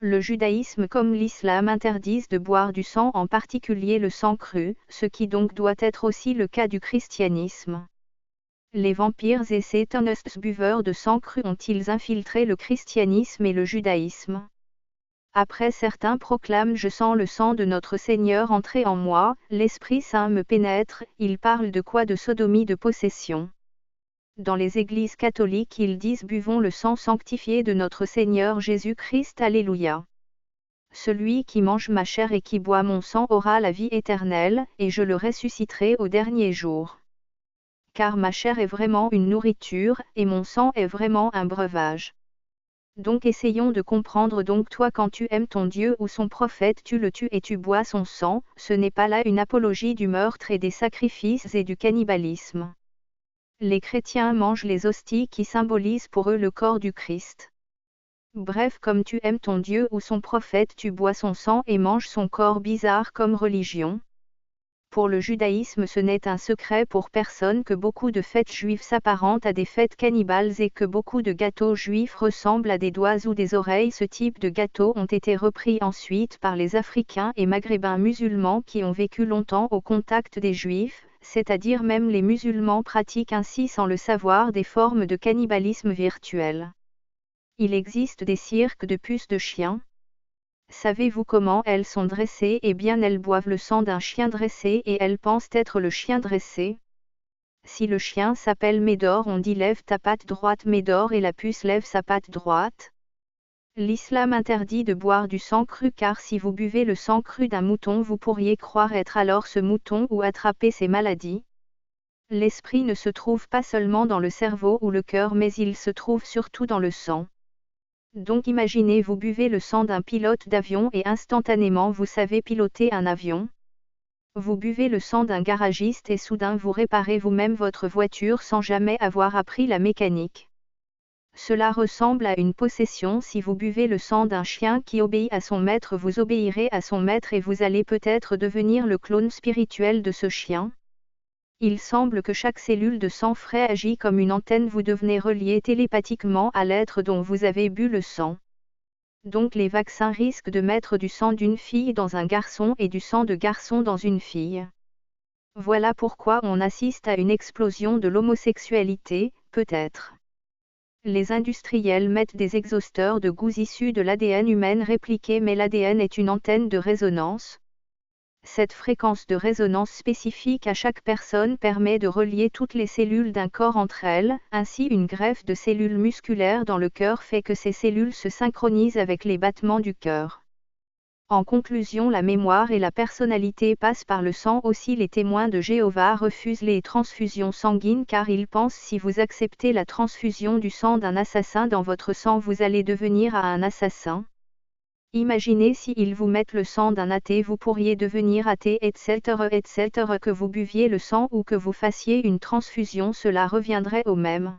Le judaïsme comme l'islam interdisent de boire du sang, en particulier le sang cru, ce qui donc doit être aussi le cas du christianisme. Les vampires et satanistes buveurs de sang cru ont-ils infiltré le christianisme et le judaïsme? Après certains proclament « Je sens le sang de notre Seigneur entrer en moi, l'Esprit Saint me pénètre », ils parlent de quoi? De sodomie, de possession. Dans les églises catholiques ils disent « Buvons le sang sanctifié de notre Seigneur Jésus-Christ, Alléluia. Celui qui mange ma chair et qui boit mon sang aura la vie éternelle, et je le ressusciterai au dernier jour. Car ma chair est vraiment une nourriture, et mon sang est vraiment un breuvage. » Donc essayons de comprendre. Donc toi, quand tu aimes ton Dieu ou son prophète, tu le tues et tu bois son sang, ce n'est pas là une apologie du meurtre et des sacrifices et du cannibalisme. Les chrétiens mangent les hosties qui symbolisent pour eux le corps du Christ. Bref, comme tu aimes ton Dieu ou son prophète, tu bois son sang et manges son corps. Bizarre comme religion. Pour le judaïsme, ce n'est un secret pour personne que beaucoup de fêtes juives s'apparentent à des fêtes cannibales et que beaucoup de gâteaux juifs ressemblent à des doigts ou des oreilles. Ce type de gâteaux ont été repris ensuite par les Africains et Maghrébins musulmans qui ont vécu longtemps au contact des Juifs, c'est-à-dire même les musulmans pratiquent ainsi sans le savoir des formes de cannibalisme virtuel. Il existe des cirques de puces de chiens. Savez-vous comment elles sont dressées? Eh bien, elles boivent le sang d'un chien dressé et elles pensent être le chien dressé. Si le chien s'appelle Médor, on dit lève ta patte droite Médor et la puce lève sa patte droite. L'islam interdit de boire du sang cru car si vous buvez le sang cru d'un mouton, vous pourriez croire être alors ce mouton ou attraper ces maladies. L'esprit ne se trouve pas seulement dans le cerveau ou le cœur, mais il se trouve surtout dans le sang. Donc imaginez, vous buvez le sang d'un pilote d'avion et instantanément vous savez piloter un avion. Vous buvez le sang d'un garagiste et soudain vous réparez vous-même votre voiture sans jamais avoir appris la mécanique. Cela ressemble à une possession. Si vous buvez le sang d'un chien qui obéit à son maître, vous obéirez à son maître et vous allez peut-être devenir le clone spirituel de ce chien. Il semble que chaque cellule de sang frais agit comme une antenne, vous devenez relié télépathiquement à l'être dont vous avez bu le sang. Donc les vaccins risquent de mettre du sang d'une fille dans un garçon et du sang de garçon dans une fille. Voilà pourquoi on assiste à une explosion de l'homosexualité, peut-être. Les industriels mettent des exhausteurs de goût issus de l'ADN humain répliqué, mais l'ADN est une antenne de résonance. Cette fréquence de résonance spécifique à chaque personne permet de relier toutes les cellules d'un corps entre elles. Ainsi, une greffe de cellules musculaires dans le cœur fait que ces cellules se synchronisent avec les battements du cœur. En conclusion, la mémoire et la personnalité passent par le sang. Aussi, les témoins de Jéhovah refusent les transfusions sanguines car ils pensent si vous acceptez la transfusion du sang d'un assassin dans votre sang, vous allez devenir un assassin. Imaginez si ils vous mettent le sang d'un athée, vous pourriez devenir athée, etc., etc. Que vous buviez le sang ou que vous fassiez une transfusion, cela reviendrait au même.